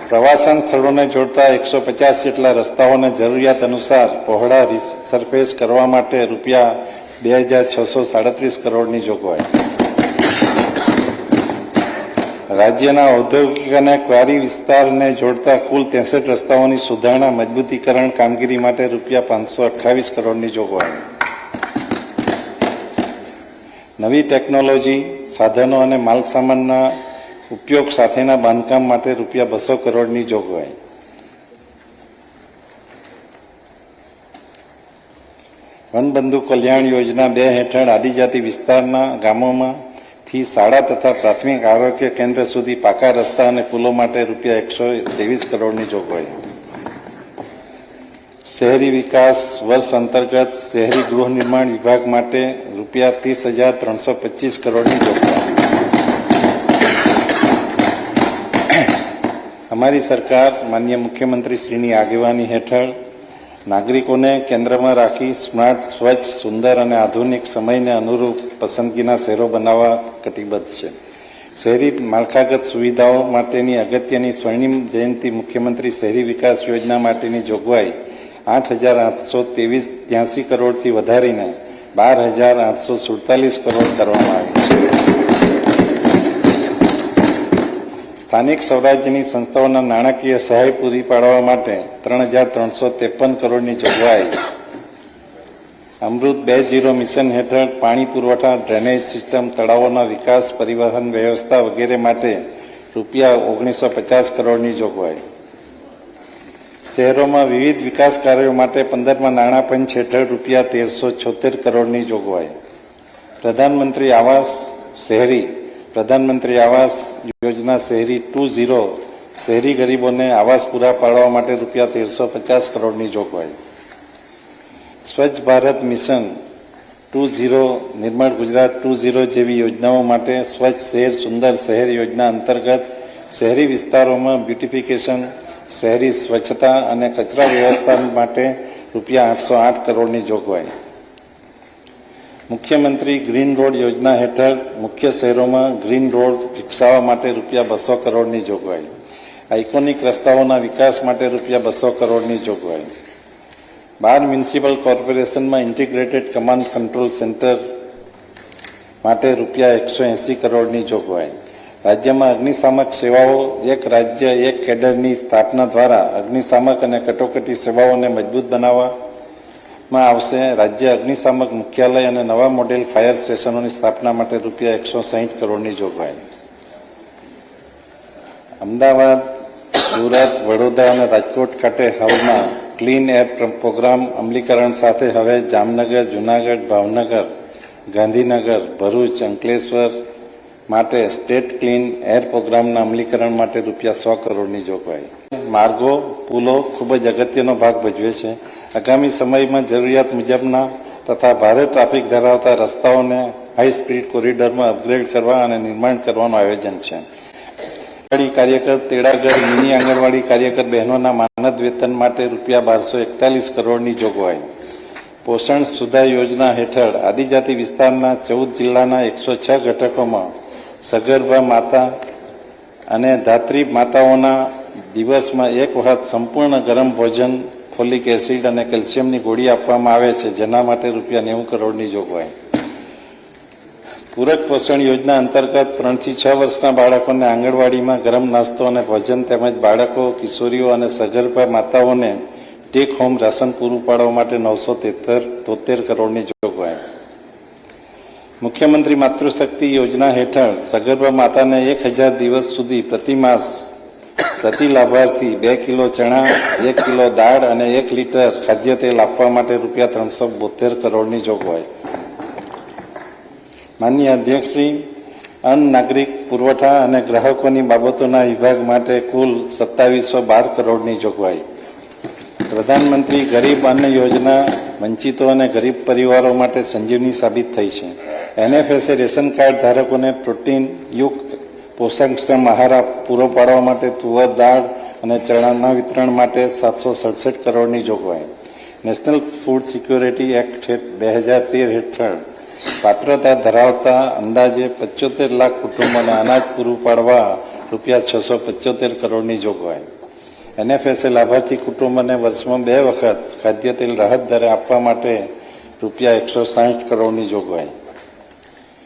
પ્રવાસન સ્થળોને જોડતા 150 જેટલા રસ્તાઓને જરૂરિયાત અનુસાર પહોળા રિસરફેસ કરવા માટે રૂપિયા 2,637 કરોડની જોગવાઈ. રાજ્યના ઔદ્યોગિક અને ક્વારી વિસ્તારને જોડતા કુલ 63 રસ્તાઓની સુધારણા મજબૂતીકરણ કામગીરી માટે રૂપિયા 528 કરોડની જોગવાઈ. નવી ટેકનોલોજી, સાધનો અને માલસામાનના ઉપયોગ સાથેના બાંધકામ માટે રૂપિયા 200 કરોડની જોગવાઈ. વનબંધુ કલ્યાણ યોજના 2 હેઠળ આદિજાતિ વિસ્તારના ગામોમાંથી શાળા તથા પ્રાથમિક આરોગ્ય કેન્દ્ર સુધી પાકા રસ્તા અને પુલો માટે રૂપિયા 123 કરોડની જોગવાઈ. શહેરી વિકાસ વર્ષ અંતર્ગત શહેરી ગૃહ નિર્માણ વિભાગ માટે રૂપિયા 30,325 કરોડની જોગવાઈ. અમારી સરકાર માનનીય મુખ્યમંત્રી શ્રીની આગેવાની હેઠળ નાગરિકોને કેન્દ્રમાં રાખી સ્માર્ટ, સ્વચ્છ, સુંદર અને આધુનિક સમયને અનુરૂપ પસંદગીના શહેરો બનાવવા કટિબદ્ધ છે. શહેરી માળખાગત સુવિધાઓ માટેની અગત્યની સ્વર્ણિમ જયંતિ મુખ્યમંત્રી શહેરી વિકાસ યોજના માટેની જોગવાઈ 8,883 કરોડથી વધારીને 12,847 કરોડ કરવામાં આવી છે. સ્થાનિક સ્વરાજ્યની સંસ્થાઓના નાણાકીય સહાય પૂરી પાડવા માટે 3,353 કરોડની જોગવાઈ. અમૃત 2.0 મિશન હેઠળ પાણી પુરવઠા, ડ્રેનેજ સિસ્ટમ, તળાવોના વિકાસ, પરિવહન વ્યવસ્થા વગેરે માટે રૂપિયા 1,950 કરોડની જોગવાઈ. શહેરોમાં વિવિધ વિકાસ કાર્યો માટે 15મા નાણાં પંચ હેઠળ રૂપિયા 1,376 કરોડની જોગવાઈ. પ્રધાનમંત્રી આવાસ શહેરી, પ્રધાનમંત્રી આવાસ યોજના શહેરી 2.0 શહેરી ગરીબોને આવાસ પૂરા પાડવા માટે રૂપિયા 1,350 કરોડની જોગવાઈ. સ્વચ્છ ભારત મિશન 2.0 નિર્મળ ગુજરાત 2.0 જેવી યોજનાઓ માટે સ્વચ્છ શહેર સુંદર શહેર યોજના અંતર્ગત શહેરી વિસ્તારોમાં બ્યુટિફિકેશન, શહેરી સ્વચ્છતા અને કચરા વ્યવસ્થાપન માટે રૂપિયા 808 કરોડની જોગવાઈ. મુખ્યમંત્રી ગ્રીન રોડ યોજના હેઠળ મુખ્ય શહેરોમાં ગ્રીન રોડ વિકસાવવા માટે રૂપિયા 200 કરોડની જોગવાઈ. આઇકોનિક રસ્તાઓના વિકાસ માટે રૂપિયા 200 કરોડની જોગવાઈ. 12 મ્યુનિસિપલ કોર્પોરેશનમાં ઇન્ટિગ્રેટેડ કમાન્ડ કંટ્રોલ સેન્ટર માટે રૂપિયા 180 કરોડની જોગવાઈ. રાજ્યમાં અગ્નિશામક સેવાઓ એક રાજ્ય એક કેડરની સ્થાપના દ્વારા અગ્નિશામક અને કટોકટી સેવાઓને મજબૂત બનાવવામાં આવશે. રાજ્ય અગ્નિશામક મુખ્યાલય અને નવા મોડેલ ફાયર સ્ટેશનોની સ્થાપના માટે રૂપિયા 160 કરોડની જોગવાઈ. અમદાવાદ, સુરત, વડોદરા અને રાજકોટ ખાતે હાલમાં ક્લીન એર પ્રોગ્રામ અમલીકરણ સાથે હવે જામનગર, જૂનાગઢ, ભાવનગર, ગાંધીનગર, ભરૂચ, અંકલેશ્વર માટે સ્ટેટ ક્લીન એર પ્રોગ્રામના અમલીકરણ માટે રૂપિયા 100 કરોડની જોગવાઈ. માર્ગો, પુલો ખૂબ જ અગત્યનો ભાગ ભજવે છે. આગામી સમયમાં જરૂરિયાત મુજબના તથા ભારે ટ્રાફિક ધરાવતા રસ્તાઓને હાઈ સ્પીડ કોરિડોરમાં અપગ્રેડ કરવા અને નિર્માણ કરવાનું આયોજન છે. આંગણવાડી કાર્યકર, તેડાગર, મિની આંગણવાડી કાર્યકર બહેનોના માનદ વેતન માટે રૂપિયા 1241 કરોડની જોગવાઈ. પોષણ સુધા યોજના હેઠળ આદિજાતિ વિસ્તારના 14 જિલ્લાના 106 ઘટકોમાં સગર્ભા માતા અને ધાત્રી માતાઓના દિવસમાં એક વખત સંપૂર્ણ ગરમ ભોજન, ફોલિક એસિડ અને કેલ્શિયમની ગોળી આપવામાં આવે છે, જેના માટે રૂપિયા 90 કરોડની જોગવાઈ. પૂરક પોષણ યોજના અંતર્ગત 3 થી 6 વર્ષના બાળકોને આંગણવાડીમાં ગરમ નાસ્તો અને ભોજન તેમજ બાળકો, કિશોરીઓ અને સગર્ભા માતાઓને ટેક હોમ રાશન પૂરું પાડવા માટે 973 કરોડની જોગવાઈ. મુખ્યમંત્રી માતૃશક્તિ યોજના હેઠળ સગર્ભા માતાને 1000 દિવસ સુધી પ્રતિમાસ પ્રતિ લાભાર્થી 2 કિલો ચણા, 1 કિલો દાળ અને 1 લીટર ખાદ્ય તેલ આપવા માટે રૂપિયા 372 કરોડની જોગવાઈ. માનનીય અધ્યક્ષશ્રી, અન્ન, નાગરિક પુરવઠા અને ગ્રાહકોની બાબતોના વિભાગ માટે કુલ 2712 કરોડની જોગવાઈ. પ્રધાનમંત્રી ગરીબ અન્ન યોજના વંચિતો અને ગરીબ પરિવારો માટે સંજીવની સાબિત થઈ છે. NFSA રેશન કાર્ડ ધારકોને પ્રોટીનયુક્ત પોષકક્ષમ આહાર પૂરો પાડવા માટે તુવર દાળ અને ચણાના વિતરણ માટે 767 કરોડની જોગવાઈ. નેશનલ ફૂડ સિક્યોરિટી એક્ટ 2013 હેઠળ પાત્રતા ધરાવતા અંદાજે 75 લાખ કુટુંબોને અનાજ પૂરું પાડવા રૂપિયા 675 કરોડની જોગવાઈ. NFSA લાભાર્થી કુટુંબોને વર્ષમાં 2 વખત ખાદ્ય તેલ રાહત દરે આપવા માટે રૂપિયા 160 કરોડની જોગવાઈ.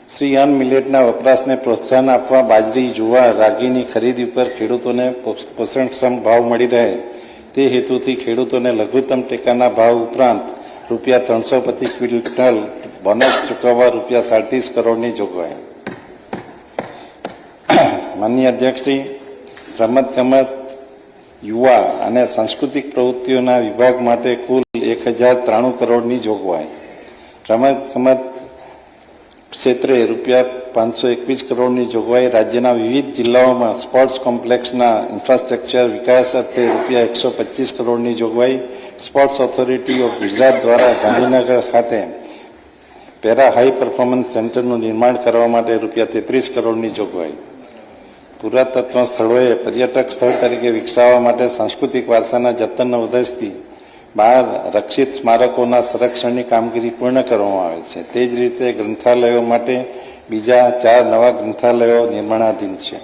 શ્રી અન્ન મિલેટના વપરાશને પ્રોત્સાહન આપવા બાજરી, જુવાર, રાગીની ખરીદી પર ખેડૂતોને પોષણક્ષમ ભાવ મળી રહે તે હેતુથી ખેડૂતોને લઘુત્તમ ટેકાના ભાવ ઉપરાંત રૂપિયા 300 પ્રતિ ક્વિન્ટલ બોનસ ચૂકવવા રૂપિયા 37 કરોડની જોગવાઈ. માનનીય અધ્યક્ષશ્રી, રમતગમત, યુવા અને સાંસ્કૃતિક પ્રવૃત્તિઓના વિભાગ માટે કુલ 1093 કરોડની જોગવાઈ. રમતગમત ક્ષેત્રે રૂપિયા 521 કરોડની જોગવાઈ. રાજ્યના વિવિધ જિલ્લાઓમાં સ્પોર્ટ્સ કોમ્પ્લેક્સના ઇન્ફ્રાસ્ટ્રક્ચર વિકાસ અર્થે રૂપિયા 125 કરોડની જોગવાઈ. સ્પોર્ટ્સ ઓથોરિટી ઓફ ગુજરાત દ્વારા ગાંધીનગર ખાતે પેરા હાઈ પરફોર્મન્સ સેન્ટરનું નિર્માણ કરવા માટે રૂપિયા 33 કરોડની જોગવાઈ. પુરાતત્વ સ્થળોએ પર્યટક સ્થળ તરીકે વિકસાવવા માટે સાંસ્કૃતિક વારસાના જતનના ઉદ્દેશથી 12 રક્ષિત સ્મારકોના સંરક્ષણની કામગીરી પૂર્ણ કરવામાં આવેલ છે. તે જ રીતે ગ્રંથાલયો માટે બીજા 4 નવા ગ્રંથાલયો નિર્માણાધીન છે.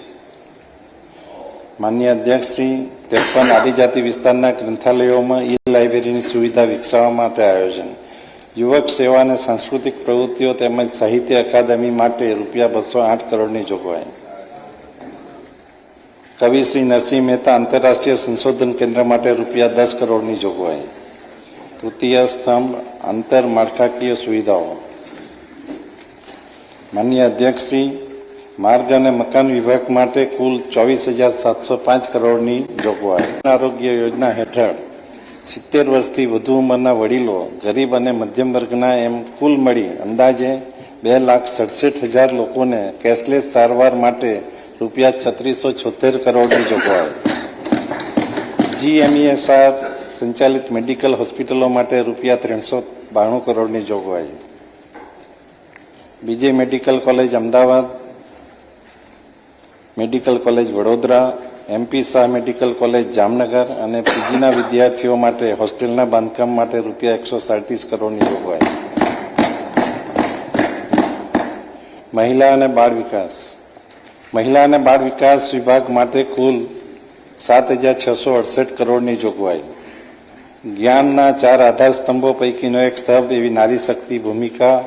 માનનીય અધ્યક્ષશ્રી, 53 આદિજાતિ વિસ્તારના ગ્રંથાલયોમાં લાઇબ્રેરીની સુવિધા વિકસાવવા માટે આયોજન. યુવક સેવા અને સાંસ્કૃતિક પ્રવૃત્તિઓ તેમજ સાહિત્ય અકાદમી માટે રૂપિયા 208 કરોડની જોગવાઈ. કવિ શ્રી નરસિંહ મહેતા આંતરરાષ્ટ્રીય સંશોધન કેન્દ્ર માટે રૂપિયા 10 કરોડની જોગવાઈ. તૃતીય સ્તંભ આંતરમાળખાકીય સુવિધાઓ. માનનીય અધ્યક્ષશ્રી, માર્ગ અને મકાન વિભાગ માટે કુલ 24,705 કરોડની જોગવાઈ. આરોગ્ય યોજના હેઠળ 70 વર્ષથી વધુ ઉંમરના વડીલો, ગરીબ અને મધ્યમ વર્ગના એમ કુલ મળી અંદાજે 2,67,000 લોકોને કેશલેસ સારવાર માટે રૂપિયા 3676 કરોડની જોગવાઈ. GMESR સંચાલિત મેડિકલ હોસ્પિટલો માટે રૂપિયા 392 કરોડની જોગવાઈ. બીજે medical college Ahmedabad, medical college Vadodara, MP Shah medical college Jamnagar અને PGના વિદ્યાર્થીઓ માટે હોસ્ટેલના બાંધકામ માટે રૂપિયા 137 કરોડની જોગવાઈ. મહિલા અને બાળ વિકાસ. મહિલા અને બાળ વિકાસ વિભાગ માટે કુલ 7,668 કરોડની જોગવાઈ. જ્ઞાનના 4 આધાર સ્તંભો પૈકીનો એક સ્તંભ એવી નારી શક્તિ ભૂમિકા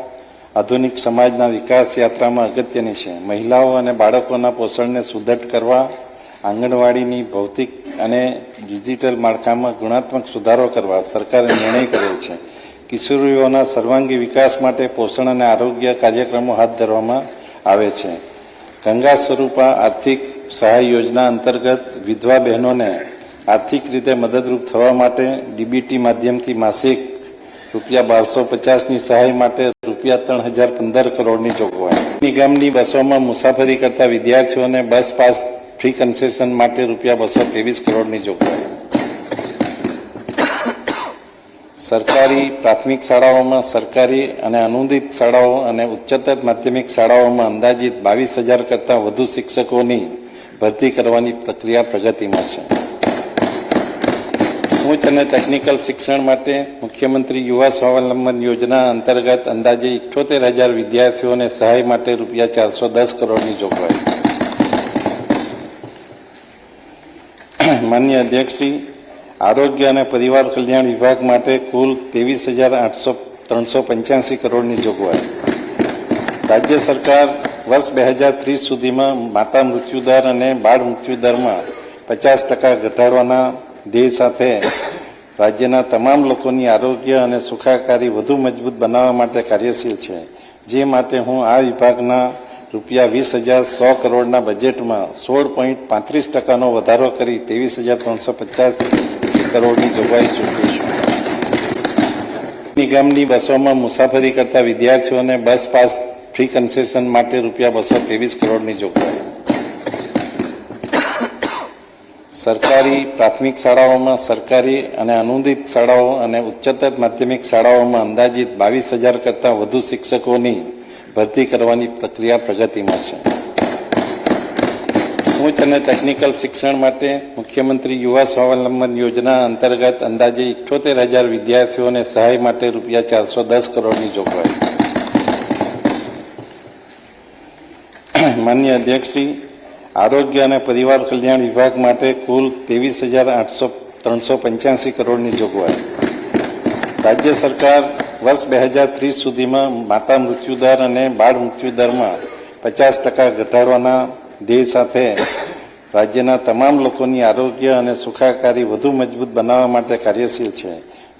આધુનિક સમાજના વિકાસ યાત્રામાં અગત્યની છે. મહિલાઓ અને બાળકોના પોષણને સુદૃઢ કરવા આંગણવાડીની ભૌતિક અને ડિજિટલ માળખામાં ગુણાત્મક સુધારો કરવા સરકારે નિર્ણય કરેલ છે. કિશોરીઓના સર્વાંગી વિકાસ માટે પોષણ અને આરોગ્ય કાર્યક્રમો હાથ ધરવામાં આવે છે. ગંગા સ્વરૂપા આર્થિક સહાય યોજના અંતર્ગત વિધવા બહેનોને આર્થિક રીતે મદદરૂપ થવા માટે DBT માધ્યમથી માસિક રૂપિયા 1250ની સહાય માટે રૂપિયા 3,015 કરોડની જોગવાઈ. નિગમની બસોમાં મુસાફરી કરતા વિદ્યાર્થીઓને બસ પાસ ફ્રી કન્સેશન માટે રૂપિયા 223 કરોડની જોગવાઈ. સરકારી પ્રાથમિક શાળાઓમાં, સરકારી અને અનુદાનિત શાળાઓ અને ઉચ્ચતર માધ્યમિક શાળાઓમાં અંદાજિત 22,000 કરતાં વધુ શિક્ષકોની ભરતી કરવાની પ્રક્રિયા પ્રગતિમાં છે. ઉચ્ચ અને ટેકનિકલ શિક્ષણ માટે મુખ્યમંત્રી યુવા સ્વાવલંબન યોજના અંતર્ગત અંદાજે 78,000 વિદ્યાર્થીઓને સહાય માટે રૂપિયા 410 કરોડની જોગવાઈ. માનનીય અધ્યક્ષશ્રી, આરોગ્ય અને પરિવાર કલ્યાણ વિભાગ માટે કુલ 23,385 કરોડની જોગવાઈ. રાજ્ય સરકાર વર્ષ 2030 સુધીમાં માતા મૃત્યુદર અને બાળ મૃત્યુદરમાં 50% ઘટાડવાના ધ્યેય સાથે રાજ્યના તમામ લોકોની આરોગ્ય અને સુખાકારી વધુ મજબૂત બનાવવા માટે કાર્યશીલ છે. જે માટે હું આ વિભાગના રૂપિયા 20,100 કરોડના બજેટમાં 16.35%નો વધારો કરી 23,350 કરોડની જોગવાઈ સૂચવી છું. નિગમની બસોમાં મુસાફરી કરતા વિદ્યાર્થીઓને બસ પાસ ફ્રી કન્સેશન માટે રૂપિયા 223 કરોડની જોગવાઈ. સરકારી પ્રાથમિક શાળાઓમાં, સરકારી અને અનુદાનિત શાળાઓ અને ઉચ્ચતર માધ્યમિક શાળાઓમાં અંદાજિત 22,000 કરતાં વધુ શિક્ષકોની ભરતી કરવાની પ્રક્રિયા પ્રગતિમાં છે. ઉચ્ચ અને ટેકનિકલ શિક્ષણ માટે મુખ્યમંત્રી યુવા સ્વાવલંબન યોજના અંતર્ગત અંદાજે 78,000 વિદ્યાર્થીઓને સહાય માટે રૂપિયા 410 કરોડની જોગવાઈ. માન્ય અધ્યક્ષશ્રી, આરોગ્ય અને પરિવાર કલ્યાણ વિભાગ માટે કુલ 23,385 કરોડની જોગવાઈ. રાજ્ય સરકાર વર્ષ 2030 સુધીમાં માતા મૃત્યુદર અને બાળ મૃત્યુદરમાં 50% ઘટાડવાના ધ્યેય સાથે રાજ્યના તમામ લોકોની આરોગ્ય અને સુખાકારી વધુ મજબૂત બનાવવા માટે કાર્યશીલ છે.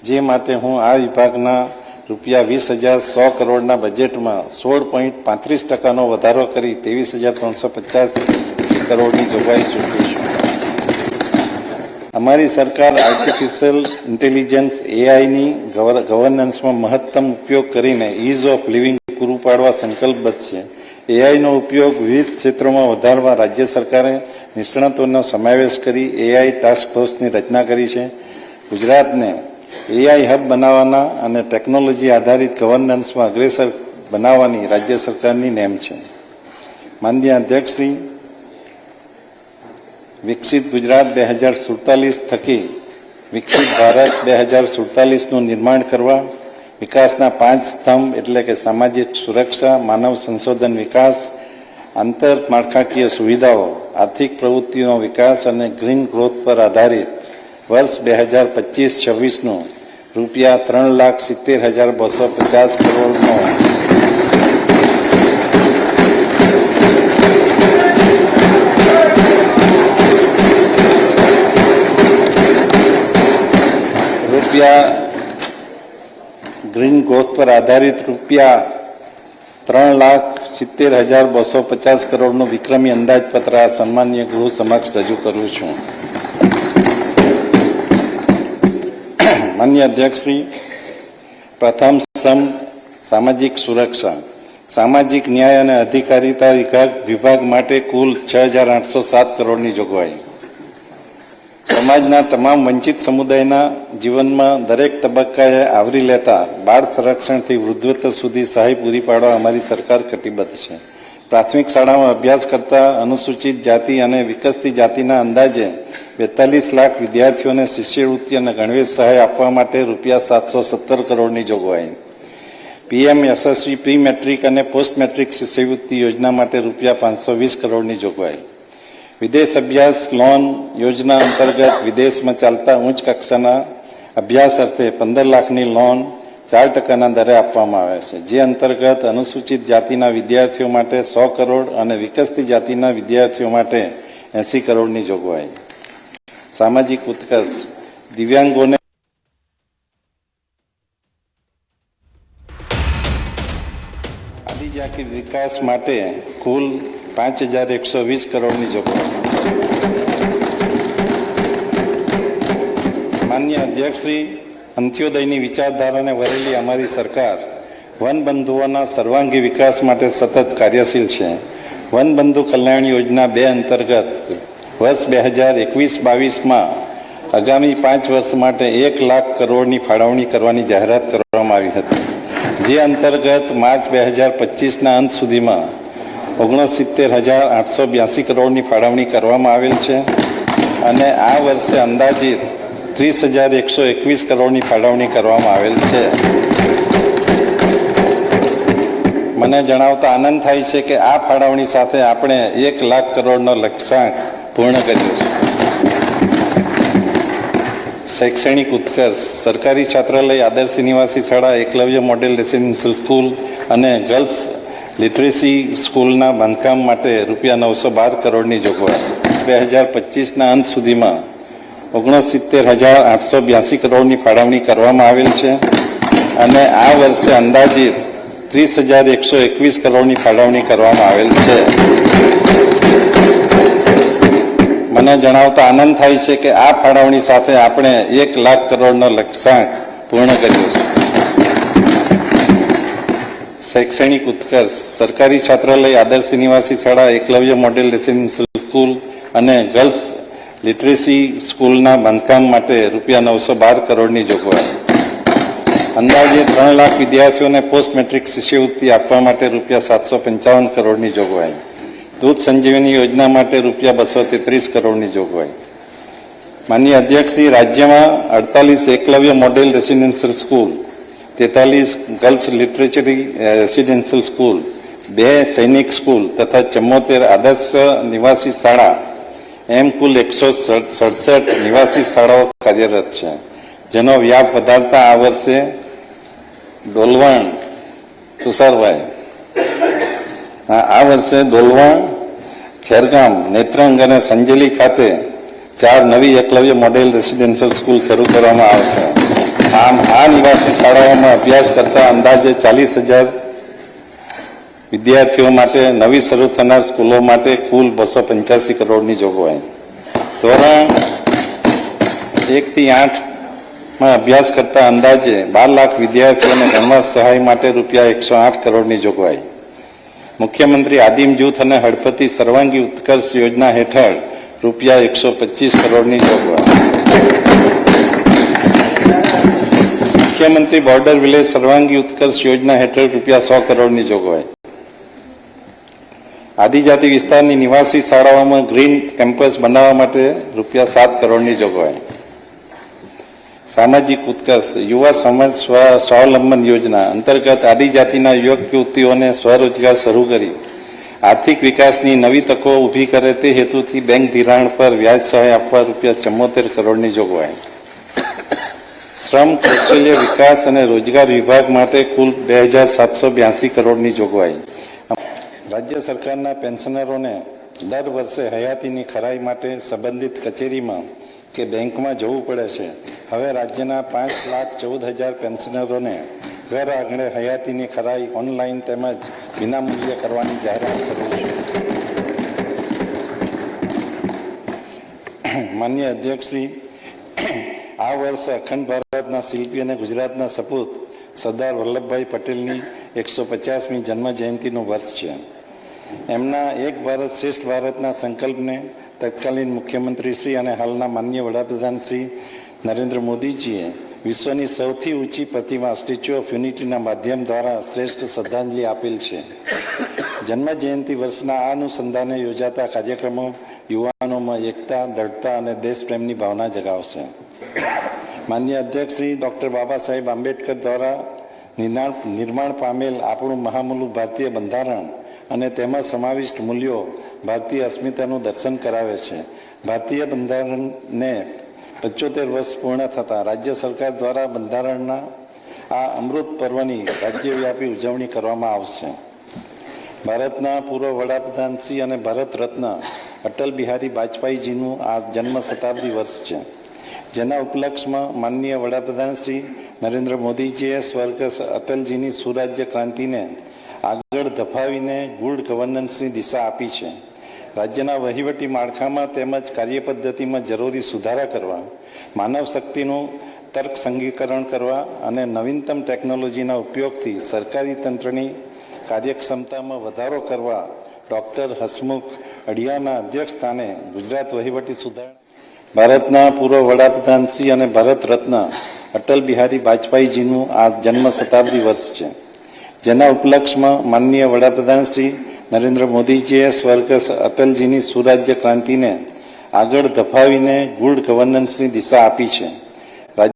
જે માટે હું આ વિભાગના રૂપિયા 20,100 કરોડના બજેટમાં 16.35%નો વધારો કરી 23,350 કરોડની જોગવાઈ સૂચવી છું. અમારી સરકાર આર્ટિફિશિયલ ઇન્ટેલિજન્સ એઆઈની ગવર્નન્સમાં મહત્તમ ઉપયોગ કરીને ઇઝ ઓફ લિવિંગ પૂરું પાડવા સંકલ્પબદ્ધ છે. એઆઈનો ઉપયોગ વિવિધ ક્ષેત્રોમાં વધારવા રાજ્ય સરકારે નિષ્ણાતોનો સમાવેશ કરી એઆઈ ટાસ્ક ફોર્સની રચના કરી છે. ગુજરાતને એઆઈ હબ બનાવવાના અને ટેકનોલોજી આધારિત ગવર્નન્સમાં અગ્રેસર બનાવવાની રાજ્ય સરકારની નેમ છે. માનનીય અધ્યક્ષશ્રી, વિકસિત ગુજરાત 2047 થકી વિકસિત ભારત 2047નું નિર્માણ કરવા વિકાસના 5 સ્તંભ એટલે કે સામાજિક સુરક્ષા, માનવ સંશોધન વિકાસ, આંતરમાળખાકીય સુવિધાઓ, આર્થિક પ્રવૃત્તિનો વિકાસ અને ગ્રીન ગ્રોથ પર આધારિત વર્ષ 2025-26નું રૂપિયા 3,70,250 કરોડનો ગ્રીન ગ્રોથ પર આધારિત રૂપિયા 3,70,250 કરોડનું વિક્રમી અંદાજપત્ર આ સન્માનીય ગૃહ સમક્ષ રજૂ કરું છું. માન્ય અધ્યક્ષશ્રી, પ્રથમ સ્તંભ સામાજિક સુરક્ષા. સામાજિક ન્યાય અને અધિકારીતા વિભાગ માટે કુલ 6,807 કરોડની જોગવાઈ. સમાજના તમામ વંચિત સમુદાયના જીવનમાં દરેક તબક્કાએ આવરી લેતા બાળ સંરક્ષણથી વૃદ્ધત્વ સુધી સહાય પૂરી પાડવા અમારી સરકાર કટિબદ્ધ છે. પ્રાથમિક શાળામાં અભ્યાસ કરતા અનુસૂચિત જાતિ અને વિકસતી જાતિના અંદાજે 42 લાખ વિદ્યાર્થીઓને શિષ્યવૃત્તિ અને ગણવેશ સહાય આપવા માટે રૂપિયા 717 કરોડની જોગવાઈ. પીએમ યશસ્વી પ્રી મેટ્રિક અને પોસ્ટ મેટ્રિક શિષ્યવૃત્તિ યોજના માટે રૂપિયા 520 કરોડની જોગવાઈ. વિદેશ અભ્યાસ લોન યોજના અંતર્ગત વિદેશમાં ચાલતા ઉચ્ચ કક્ષાના અભ્યાસ અર્થે 15 લાખની લોન 4% દરે આપવામાં આવે છે. જે અંતર્ગત અનુસૂચિત જાતિના વિદ્યાર્થીઓ માટે 100 કરોડ અને વિકસતી જાતિના વિદ્યાર્થીઓ માટે 80 કરોડની જોગવાઈ. સામાજિક ઉત્કર્ષ. દિવ્યાંગોને આદિજાતિ વિકાસ માટે કુલ 5,120 કરોડની જોગવાઈ. માન્ય અધ્યક્ષશ્રી, અંત્યોદયની વિચારધારાને વરેલી અમારી સરકાર વનબંધુઓના સર્વાંગી વિકાસ માટે સતત કાર્યશીલ છે. વનબંધુ કલ્યાણ યોજના 2 અંતર્ગત વર્ષ 2021-22માં આગામી 5 વર્ષ માટે 1 લાખ કરોડની ફાળવણી કરવાની જાહેરાત કરવામાં આવી હતી. જે અંતર્ગત માર્ચ 2025ના અંત સુધીમાં 69,882 કરોડની ફાળવણી કરવામાં આવેલ છે અને આ વર્ષે અંદાજિત 30,121 કરોડની ફાળવણી કરવામાં આવેલ છે. મને જણાવતા આનંદ થાય છે કે આ ફાળવણી સાથે આપણે 1 લાખ કરોડનો લક્ષ્યાંક પૂર્ણ કર્યો છે. શૈક્ષણિક ઉત્કર્ષ. સરકારી છાત્રાલય, આદર્શ નિવાસી શાળા, એકલવ્ય મોડેલ રેસિડેન્શિયલ સ્કૂલ અને ગર્લ્સ લિટરેસી સ્કૂલના બાંધકામ માટે રૂપિયા 912 કરોડની જોગવાઈ. 2025ના અંત સુધીમાં 69,882 કરોડની ફાળવણી કરવામાં આવેલ છે અને આ વર્ષે અંદાજિત 30,121 કરોડની ફાળવણી કરવામાં આવેલ છે. મને જણાવતા આનંદ થાય છે કે આ ફાળવણી સાથે આપણે 1 લાખ કરોડનો લક્ષ્યાંક પૂર્ણ કર્યો છે. શૈક્ષણિક ઉત્કર્ષ. સરકારી છાત્રાલય, આદર્શ નિવાસી શાળા, એકલવ્ય મોડેલ રેસિડેન્શિયલ સ્કૂલ અને ગર્લ્સ લિટરેસી સ્કૂલના બાંધકામ માટે રૂપિયા 912 કરોડની જોગવાઈ. અંદાજે 3 લાખ વિદ્યાર્થીઓને પોસ્ટ મેટ્રિક શિષ્યવૃત્તિ આપવા માટે રૂપિયા 755 કરોડની જોગવાઈ. દૂધ સંજીવની યોજના માટે રૂપિયા 233 કરોડની જોગવાઈ. માનનીય અધ્યક્ષશ્રી, રાજ્યમાં 48 Eklavya model residential school, 43 girls literary residential school, 2 Sainik school તથા 74 આદર્શ નિવાસી શાળા એમ કુલ 167 નિવાસી શાળાઓ કાર્યરત છે, જેનો વ્યાપ વધારતા આ વર્ષે ડોલવણ તુષારભાઈ આ વર્ષે ડોલવણ, ખેરગામ, નેત્રંગ અને સંજેલી ખાતે 4 નવી એકલવ્ય મોડેલ રેસિડેન્શિયલ સ્કૂલ શરૂ કરવામાં આવશે. આમ આ નિવાસી શાળાઓમાં અભ્યાસ કરતા અંદાજે 40,000 વિદ્યાર્થીઓ માટે નવી શરૂ થનાર સ્કૂલો માટે કુલ 285 કરોડની જોગવાઈ. ધોરણ 1 થી 8 માં અભ્યાસ કરતા અંદાજે 12 લાખ વિદ્યાર્થીઓને ગણવા સહાય માટે રૂપિયા 108 કરોડની જોગવાઈ. મુખ્યમંત્રી આદિમ જૂથ અને હળપતિ સર્વાંગી ઉત્કર્ષ યોજના હેઠળ રૂપિયા 125 કરોડની જોગવાઈ. મુખ્યમંત્રી બોર્ડર વિલેજ સર્વાંગી ઉત્કર્ષ યોજના હેઠળ રૂપિયા 100 કરોડની જોગવાઈ. આદિજાતિ વિસ્તારની નિવાસી શાળાઓમાં ગ્રીન કેમ્પસ બનાવવા માટે રૂપિયા 7 કરોડની જોગવાઈ. સામાજિક ઉત્કર્ષ યુવા સમાજ સ્વાવલંબન યોજના અંતર્ગત આદિજાતિના યુવક યુવતીઓને સ્વરોજગાર શરૂ કરી આર્થિક વિકાસની નવી તકો ઊભી કરે તે હેતુથી બેંક ધિરાણ પર વ્યાજ સહાય આપવા રૂપિયા 74 કરોડની જોગવાઈ. શ્રમ કૌશલ્ય વિકાસ અને રોજગાર વિભાગ માટે કુલ 2,782 કરોડની જોગવાઈ. રાજ્ય સરકારના પેન્શનરોને દર વર્ષે હયાતીની ખરાઈ માટે સંબંધિત કચેરીમાં કે બેંકમાં જવું પડે છે. હવે રાજ્યના 5,14,000 પેન્શનરોને ઘર આંગણે હયાતીની ખરાઈ ઓનલાઈન તેમજ વિનામૂલ્યે કરવાની જાહેરાત કરી છે. માન્ય અધ્યક્ષશ્રી, આ વર્ષે અખંડ ભારતના શિલ્પી અને ગુજરાતના સપૂત સરદાર વલ્લભભાઈ પટેલની 150મી જન્મ જયંતિનું વર્ષ છે. એમના એક ભારત શ્રેષ્ઠ ભારતના સંકલ્પને તત્કાલીન મુખ્યમંત્રી શ્રી અને હાલના માનનીય વડાપ્રધાન શ્રી નરેન્દ્ર મોદીજીએ વિશ્વની સૌથી ઊંચી પ્રતિમા સ્ટેચ્યુ ઓફ યુનિટીના માધ્યમ દ્વારા શ્રેષ્ઠ શ્રદ્ધાંજલિ આપેલ છે. જન્મ જયંતિ વર્ષના આ અનુસંધાને યોજાતા કાર્યક્રમો યુવાનોમાં એકતા, દૃઢતા અને દેશપ્રેમની ભાવના જગાવશે. માન્ય અધ્યક્ષ શ્રી ડૉક્ટર બાબા સાહેબ આંબેડકર દ્વારા નિર્માણ પામેલ આપણું મહામૂલું ભારતીય બંધારણ અને તેમાં સમાવિષ્ટ મૂલ્યો ભારતીય અસ્મિતાનું દર્શન કરાવે છે. ભારતીય બંધારણને 75 વર્ષ પૂર્ણ થતાં રાજ્ય સરકાર દ્વારા બંધારણના આ અમૃત પર્વની રાજ્યવ્યાપી ઉજવણી કરવામાં આવશે. ભારતના પૂર્વ વડાપ્રધાન શ્રી અને ભારત રત્ન અટલ બિહારી વાજપેયીજીનું આ જન્મ શતાબ્દી વર્ષ છે, જેના ઉપલક્ષમાં માનનીય વડાપ્રધાન શ્રી નરેન્દ્ર મોદીજીએ સ્વર્ગસ્થ અટલજીની સુરાજ્ય ક્રાંતિને આગળ ધપાવીને ગુડ ગવર્નન્સની દિશા આપી છે. રાજ્યના વહીવટી માળખામાં તેમજ કાર્યપદ્ધતિમાં જરૂરી સુધારા કરવા, માનવ શક્તિનું તર્ક સંગીકરણ કરવા અને નવીનતમ ટેકનોલોજીના ઉપયોગથી સરકારી તંત્રની કાર્યક્ષમતામાં વધારો કરવા ડૉક્ટર હસમુખ અઢિયાના અધ્યક્ષસ્થાને ગુજરાત વહીવટી સુધારણા ભારતના પૂર્વ વડાપ્રધાન શ્રી અને ભારત રત્ન અટલ બિહારી વાજપેયીજીનું આ જન્મ શતાબ્દી વર્ષ છે, જેના ઉપલક્ષમાં માનનીય વડાપ્રધાન શ્રી નરેન્દ્ર મોદીજીએ સ્વર્ગસ્થ અટલજીની સુરાજ્ય ક્રાંતિને આગળ ધપાવીને ગુડ ગવર્નન્સની દિશા આપી છે.